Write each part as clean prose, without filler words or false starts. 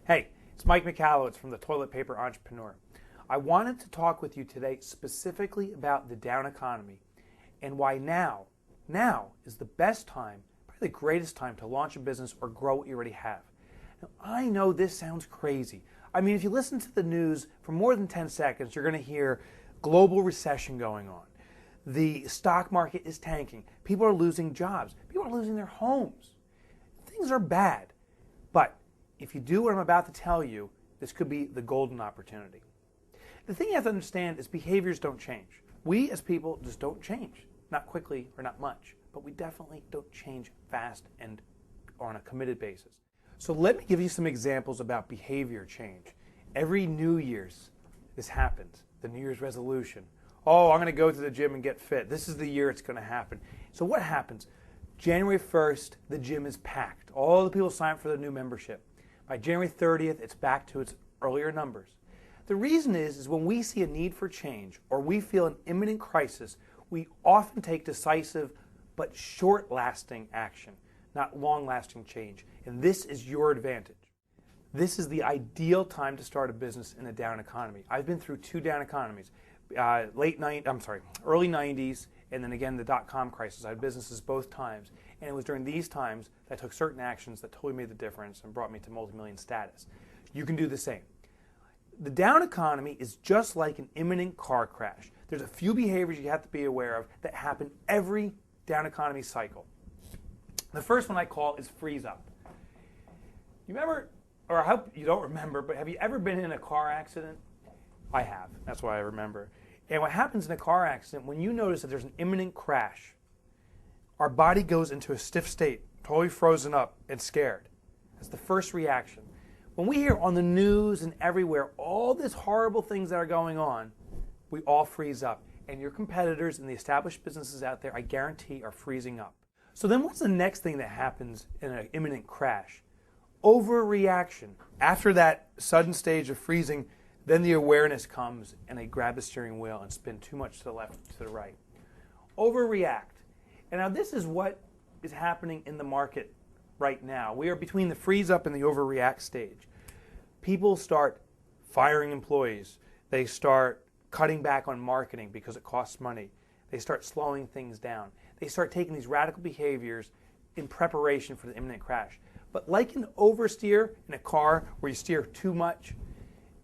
Hey, it's Mike Michalowicz from the Toilet Paper Entrepreneur. I wanted to talk with you today specifically about the down economy and why now is the best time, probably the greatest time to launch a business or grow what you already have. Now, I know this sounds crazy. I mean, if you listen to the news for more than 10 seconds, you're going to hear global recession going on. The stock market is tanking. People are losing jobs. People are losing their homes. Things are bad. But if you do what I'm about to tell you, this could be the golden opportunity. The thing you have to understand is behaviors don't change. We as people just don't change. Not quickly or not much, but we definitely don't change fast and on a committed basis. So let me give you some examples about behavior change. Every New Year's, this happens. The New Year's resolution. Oh, I'm going to go to the gym and get fit. This is the year it's going to happen. So what happens? January 1st, the gym is packed. All the people sign up for the new membership. By January 30th, it's back to its earlier numbers. The reason is when we see a need for change or we feel an imminent crisis, we often take decisive but short-lasting action, not long-lasting change. And this is your advantage. This is the ideal time to start a business in a down economy. I've been through two down economies, early 90s, and then again the dot-com crisis. I had businesses both times. And it was during these times that I took certain actions that totally made the difference and brought me to multi-million status. You can do the same. The down economy is just like an imminent car crash. There's a few behaviors you have to be aware of that happen every down economy cycle. The first one I call is freeze up. You remember, or I hope you don't remember, but have you ever been in a car accident? I have. That's why I remember. And what happens in a car accident, when you notice that there's an imminent crash, our body goes into a stiff state, totally frozen up and scared. That's the first reaction. When we hear on the news and everywhere all these horrible things that are going on, we all freeze up. And your competitors and the established businesses out there, I guarantee, are freezing up. So then what's the next thing that happens in an imminent crash? Overreaction. After that sudden stage of freezing, then the awareness comes and they grab the steering wheel and spin too much to the left, to the right. Overreact. And now this is what is happening in the market right now. We are between the freeze up and the overreact stage. People start firing employees. They start cutting back on marketing because it costs money. They start slowing things down. They start taking these radical behaviors in preparation for the imminent crash. But like an oversteer in a car where you steer too much,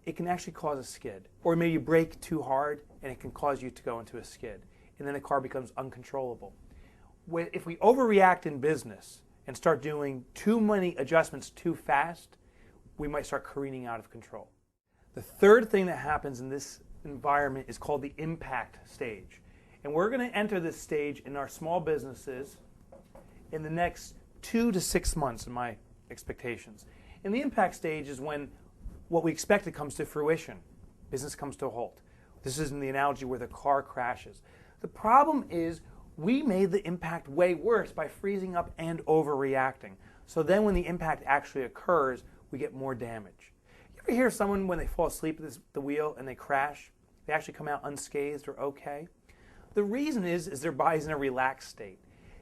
it can actually cause a skid. Or maybe you brake too hard and it can cause you to go into a skid. And then the car becomes uncontrollable. If we overreact in business and start doing too many adjustments too fast, we might start careening out of control. The third thing that happens in this environment is called the impact stage. And we're going to enter this stage in our small businesses in the next 2 to 6 months, in my expectations. And the impact stage is when what we expected comes to fruition. Business comes to a halt. This is in the analogy where the car crashes. The problem is we made the impact way worse by freezing up and overreacting. So then when the impact actually occurs, we get more damage. You ever hear someone when they fall asleep at the wheel and they crash, they actually come out unscathed or okay? The reason is their body's in a relaxed state.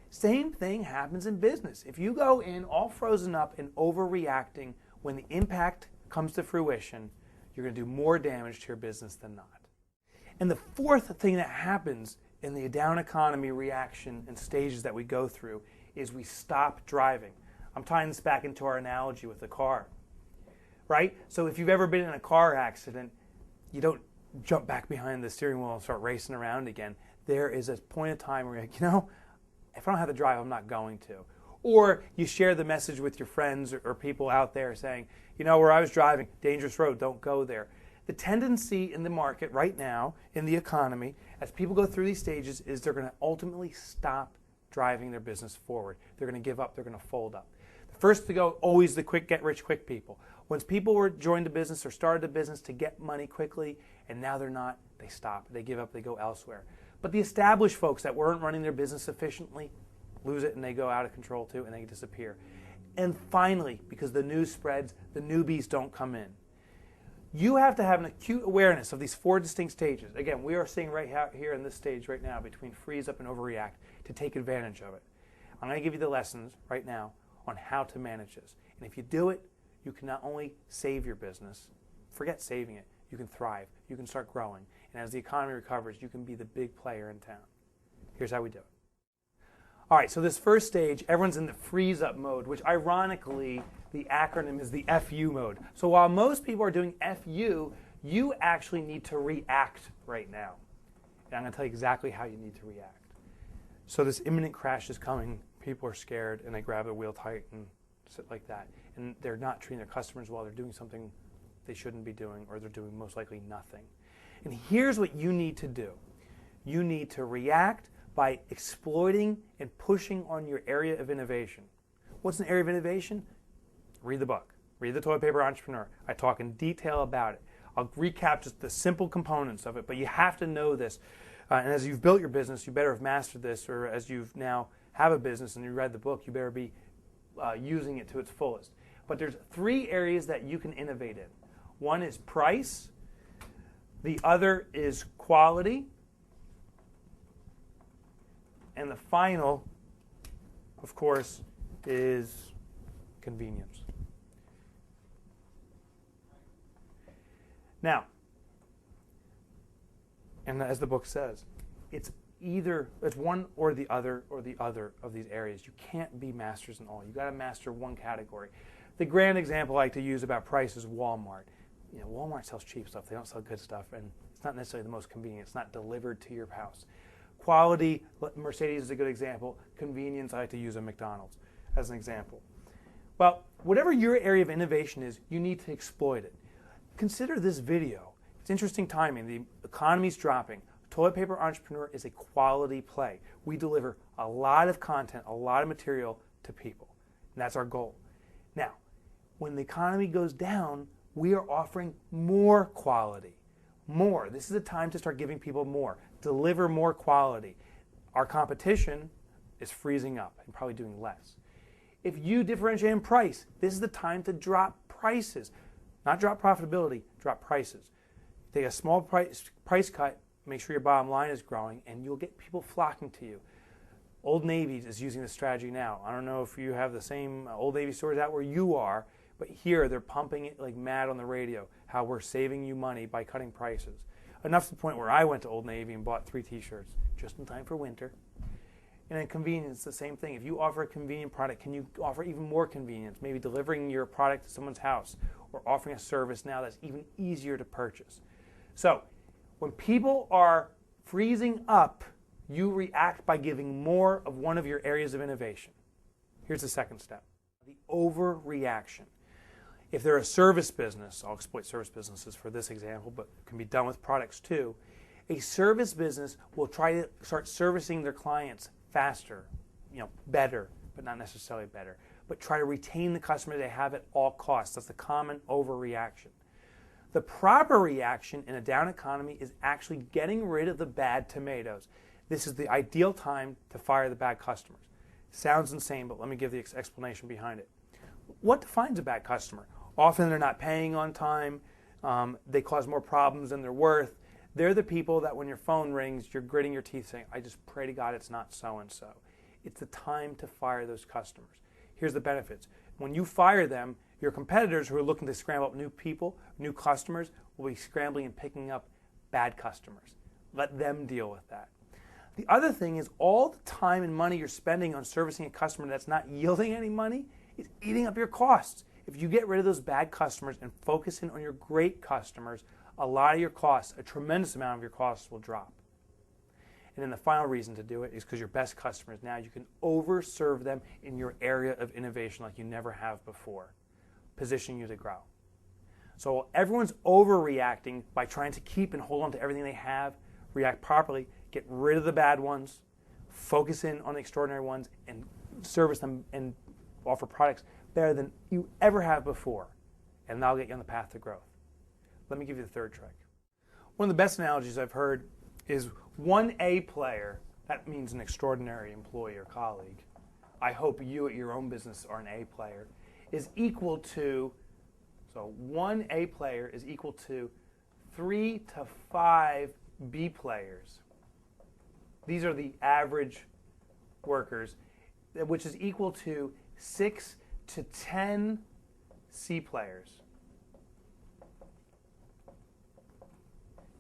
Same thing happens in business. If you go in all frozen up and overreacting, when the impact comes to fruition, you're going to do more damage to your business than not. And the fourth thing that happens in the down economy reaction and stages that we go through is we stop driving. I'm tying this back into our analogy with the car, right? So if you've ever been in a car accident, you don't jump back behind the steering wheel and start racing around again. There is a point of time where you're like, if I don't have to drive, I'm not going to. Or you share the message with your friends or people out there saying, where I was driving, dangerous road, don't go there. The tendency in the market right now, in the economy, as people go through these stages, is they're going to ultimately stop driving their business forward. They're going to give up. They're going to fold up. The first to go, always the quick, get rich quick people. Once people were joined a business or started a business to get money quickly, and now they're not, they stop. They give up. They go elsewhere. But the established folks that weren't running their business efficiently lose it, and they go out of control too, and they disappear. And finally, because the news spreads, the newbies don't come in. You have to have an acute awareness of these four distinct stages. Again, we are seeing right here in this stage right now between freeze up and overreact to take advantage of it. I'm going to give you the lessons right now on how to manage this. And if you do it, you can not only save your business, forget saving it, you can thrive, you can start growing. And as the economy recovers, you can be the big player in town. Here's how we do it. All right, so this first stage, everyone's in the freeze up mode, which ironically, the acronym is the FU mode. So while most people are doing FU, you actually need to react right now. And I'm going to tell you exactly how you need to react. So this imminent crash is coming. People are scared, and they grab the wheel tight and sit like that. And they're not treating their customers well. They're doing something they shouldn't be doing, or they're doing most likely nothing. And here's what you need to do. You need to react by exploiting and pushing on your area of innovation. What's an area of innovation? Read the book. Read The Toilet Paper Entrepreneur. I talk in detail about it. I'll recap just the simple components of it, but you have to know this. And as you've built your business, you better have mastered this, or as you've now have a business and you read the book, you better be using it to its fullest. But there's 3 areas that you can innovate in. One is price. The other is quality. And the final, of course, is convenience. Now, and as the book says, it's one or the other of these areas. You can't be masters in all. You got to master one category. The grand example I like to use about price is Walmart. Walmart sells cheap stuff. They don't sell good stuff, and it's not necessarily the most convenient. It's not delivered to your house. Quality, Mercedes is a good example. Convenience, I like to use a McDonald's as an example. Well, whatever your area of innovation is, you need to exploit it. Consider this video. It's interesting timing. The economy's dropping. Toilet Paper Entrepreneur is a quality play. We deliver a lot of content, a lot of material to people. And that's our goal. Now, when the economy goes down, we are offering more quality. More. This is a time to start giving people more. Deliver more quality. Our competition is freezing up and probably doing less. If you differentiate in price, this is the time to drop prices. Not drop profitability, drop prices. Take a small price cut, make sure your bottom line is growing, and you'll get people flocking to you. Old Navy is using this strategy now. I don't know if you have the same Old Navy stores out where you are, but here they're pumping it like mad on the radio, how we're saving you money by cutting prices. Enough to the point where I went to Old Navy and bought 3 t-shirts just in time for winter. And in convenience, the same thing. If you offer a convenient product, can you offer even more convenience? Maybe delivering your product to someone's house, or offering a service now that's even easier to purchase. So when people are freezing up, you react by giving more of one of your areas of innovation. Here's the second step, the overreaction. If they're a service business, I'll exploit service businesses for this example, but it can be done with products too. A service business will try to start servicing their clients faster, better, but not necessarily better, but try to retain the customer they have at all costs. That's the common overreaction. The proper reaction in a down economy is actually getting rid of the bad tomatoes. This is the ideal time to fire the bad customers. Sounds insane, but let me give the explanation behind it. What defines a bad customer? Often they're not paying on time. They cause more problems than they're worth. They're the people that when your phone rings, you're gritting your teeth saying, I just pray to God it's not so-and-so. It's the time to fire those customers. Here's the benefits. When you fire them, your competitors who are looking to scramble up new people, new customers, will be scrambling and picking up bad customers. Let them deal with that. The other thing is all the time and money you're spending on servicing a customer that's not yielding any money is eating up your costs. If you get rid of those bad customers and focus in on your great customers, a lot of your costs, a tremendous amount of your costs will drop. And then the final reason to do it is because your best customers, now you can overserve them in your area of innovation like you never have before, positioning you to grow. So everyone's overreacting by trying to keep and hold on to everything they have, react properly, get rid of the bad ones, focus in on the extraordinary ones, and service them and offer products better than you ever have before. And that'll get you on the path to growth. Let me give you the third trick. One of the best analogies I've heard is one A player, that means an extraordinary employee or colleague. I hope you at your own business are an A player, is equal to, so one A player is equal to 3 to 5 B players. These are the average workers, which is equal to 6 to 10 C players.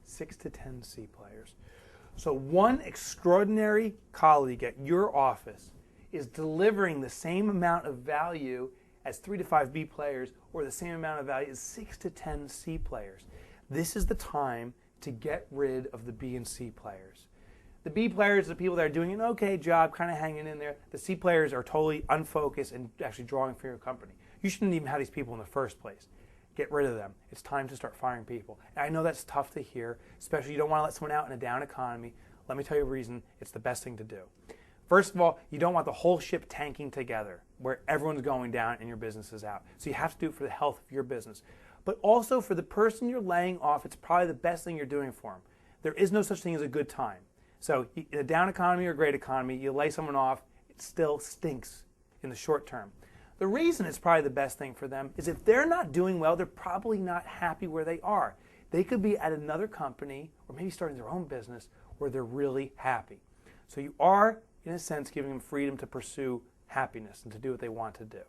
6 to 10 C players. So one extraordinary colleague at your office is delivering the same amount of value as 3 to 5 B players, or the same amount of value as 6 to 10 C players. This is the time to get rid of the B and C players. The B players are the people that are doing an okay job, kind of hanging in there. The C players are totally unfocused and actually drawing from your company. You shouldn't even have these people in the first place. Get rid of them. It's time to start firing people. And I know that's tough to hear, especially you don't want to let someone out in a down economy. Let me tell you a reason it's the best thing to do. First of all, you don't want the whole ship tanking together where everyone's going down and your business is out. So you have to do it for the health of your business. But also for the person you're laying off, it's probably the best thing you're doing for them. There is no such thing as a good time. So in a down economy or a great economy, you lay someone off, it still stinks in the short term. The reason it's probably the best thing for them is if they're not doing well, they're probably not happy where they are. They could be at another company or maybe starting their own business where they're really happy. So you are, in a sense, giving them freedom to pursue happiness and to do what they want to do.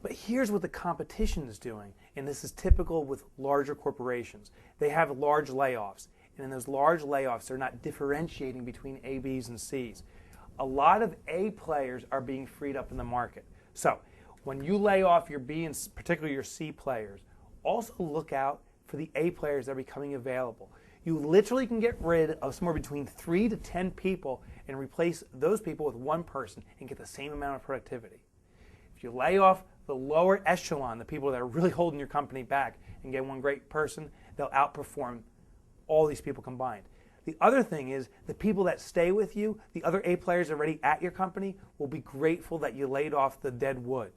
But here's what the competition is doing, and this is typical with larger corporations. They have large layoffs, and in those large layoffs, they're not differentiating between A, Bs, and Cs. A lot of A players are being freed up in the market. So when you lay off your B and particularly your C players, also look out for the A players that are becoming available. You literally can get rid of somewhere between 3 to 10 people and replace those people with one person and get the same amount of productivity. If you lay off the lower echelon, the people that are really holding your company back, and get one great person, they'll outperform all these people combined. The other thing is the people that stay with you, the other A players already at your company, will be grateful that you laid off the dead wood.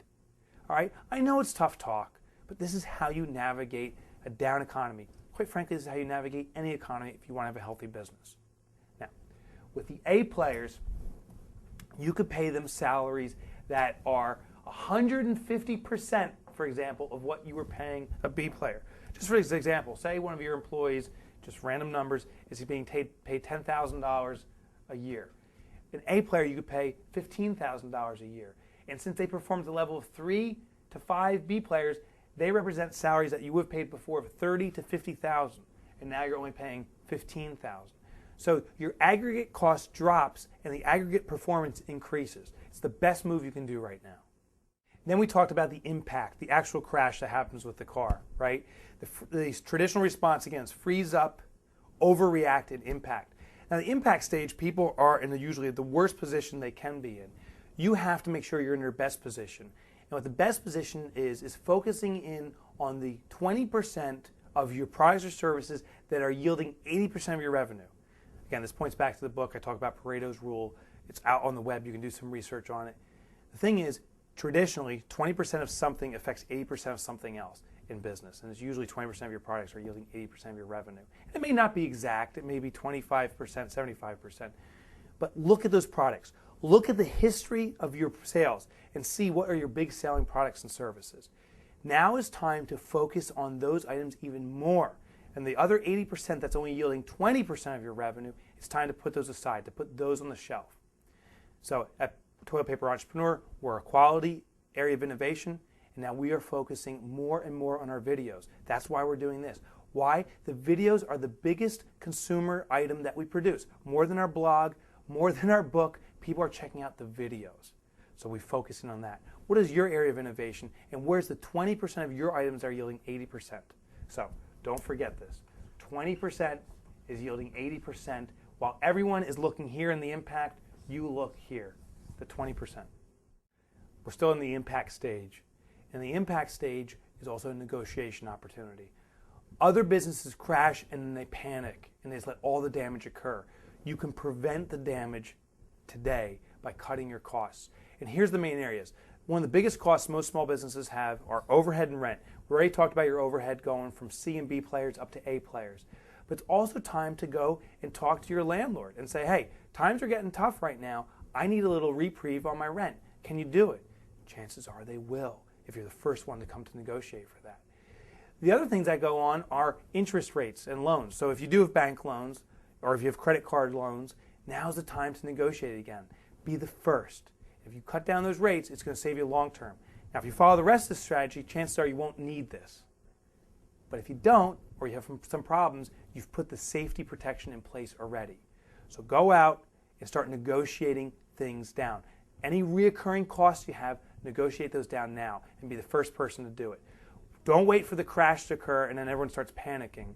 All right? I know it's tough talk, but this is how you navigate a down economy. Quite frankly, this is how you navigate any economy if you want to have a healthy business. Now, with the A players, you could pay them salaries that are 150%, for example, of what you were paying a B player. Just for example, say one of your employees, just random numbers, is being paid $10,000 a year. An A player, you could pay $15,000 a year. And since they perform at the level of 3 to 5 B players, they represent salaries that you would have paid before of $30,000 to $50,000, and now you're only paying $15,000. So your aggregate cost drops and the aggregate performance increases. It's the best move you can do right now. Then we talked about the impact, the actual crash that happens with the car, right? The traditional response, again, is freeze up, overreact, and impact. Now, the impact stage, people are usually at the worst position they can be in. You have to make sure you're in your best position. And what the best position is focusing in on the 20% of your products or services that are yielding 80% of your revenue. Again, this points back to the book. I talk about Pareto's rule. It's out on the web. You can do some research on it. The thing is, traditionally, 20% of something affects 80% of something else in business. And it's usually 20% of your products are yielding 80% of your revenue. And it may not be exact. It may be 25%, 75%. But look at those products. Look at the history of your sales and see what are your big selling products and services. Now is time to focus on those items even more. And the other 80% that's only yielding 20% of your revenue, it's time to put those aside, to put those on the shelf. So at Toilet Paper Entrepreneur, we're a quality area of innovation, and now we are focusing more and more on our videos. That's why we're doing this. Why? The videos are the biggest consumer item that we produce. More than our blog, more than our book, people are checking out the videos. So we're focusing on that. What is your area of innovation, and where's the 20% of your items that are yielding 80%? So don't forget this. 20% is yielding 80%. While everyone is looking here in the impact, you look here, the 20%. We're still in the impact stage. And the impact stage is also a negotiation opportunity. Other businesses crash and then they panic and they just let all the damage occur. You can prevent the damage today by cutting your costs. And here's the main areas. One of the biggest costs most small businesses have are overhead and rent. We already talked about your overhead going from C and B players up to A players. But it's also time to go and talk to your landlord and say, hey, times are getting tough right now. I need a little reprieve on my rent. Can you do it? Chances are they will if you're the first one to come to negotiate for that. The other things that go on are interest rates and loans. So if you do have bank loans or if you have credit card loans, now's the time to negotiate again. Be the first. If you cut down those rates, it's going to save you long term. Now, if you follow the rest of the strategy, chances are you won't need this. But if you don't, or you have some problems, you've put the safety protection in place already. So go out and start negotiating things down. Any reoccurring costs you have, negotiate those down now and be the first person to do it. Don't wait for the crash to occur and then everyone starts panicking.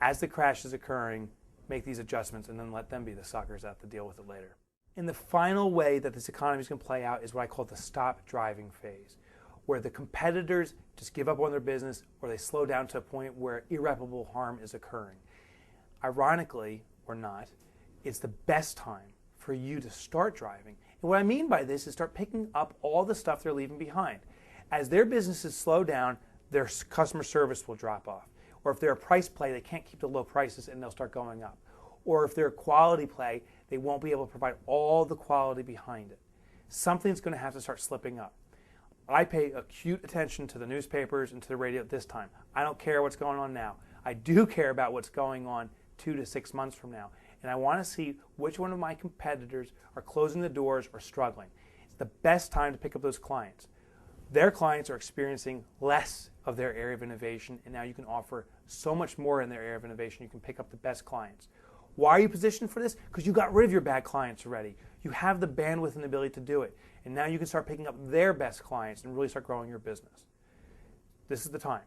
As the crash is occurring, make these adjustments and then let them be the suckers that have to deal with it later. And the final way that this economy is going to play out is what I call the stop driving phase, where the competitors just give up on their business or they slow down to a point where irreparable harm is occurring. Ironically, or not, it's the best time for you to start driving. And what I mean by this is start picking up all the stuff they're leaving behind. As their businesses slow down, their customer service will drop off. Or if they're a price play, they can't keep the low prices and they'll start going up. Or if they're a quality play, they won't be able to provide all the quality behind it. Something's going to have to start slipping up. I pay acute attention to the newspapers and to the radio at this time. I don't care what's going on now. I do care about what's going on 2 to 6 months from now. And I want to see which one of my competitors are closing the doors or struggling. It's the best time to pick up those clients. Their clients are experiencing less of their area of innovation, and now you can offer so much more in their area of innovation. You can pick up the best clients. Why are you positioned for this? Because you got rid of your bad clients already. You have the bandwidth and the ability to do it. And now you can start picking up their best clients and really start growing your business. This is the time.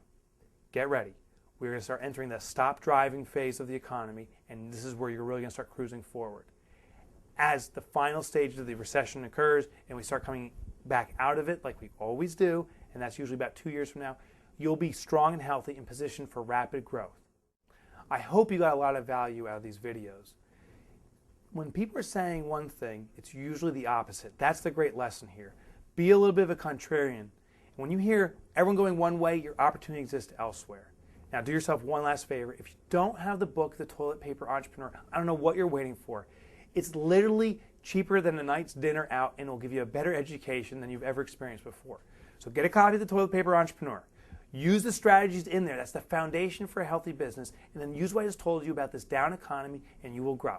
Get ready. We're going to start entering the stop driving phase of the economy, and this is where you're really going to start cruising forward. As the final stage of the recession occurs and we start coming back out of it like we always do, and that's usually about 2 years from now, you'll be strong and healthy and positioned for rapid growth. I hope you got a lot of value out of these videos. When people are saying one thing, it's usually the opposite. That's the great lesson here. Be a little bit of a contrarian. And when you hear everyone going one way, your opportunity exists elsewhere. Now do yourself one last favor. If you don't have the book, The Toilet Paper Entrepreneur, I don't know what you're waiting for. It's literally cheaper than a night's dinner out and it'll give you a better education than you've ever experienced before. So get a copy of The Toilet Paper Entrepreneur. Use the strategies in there. That's the foundation for a healthy business. And then use what I just told you about this down economy and you will grow.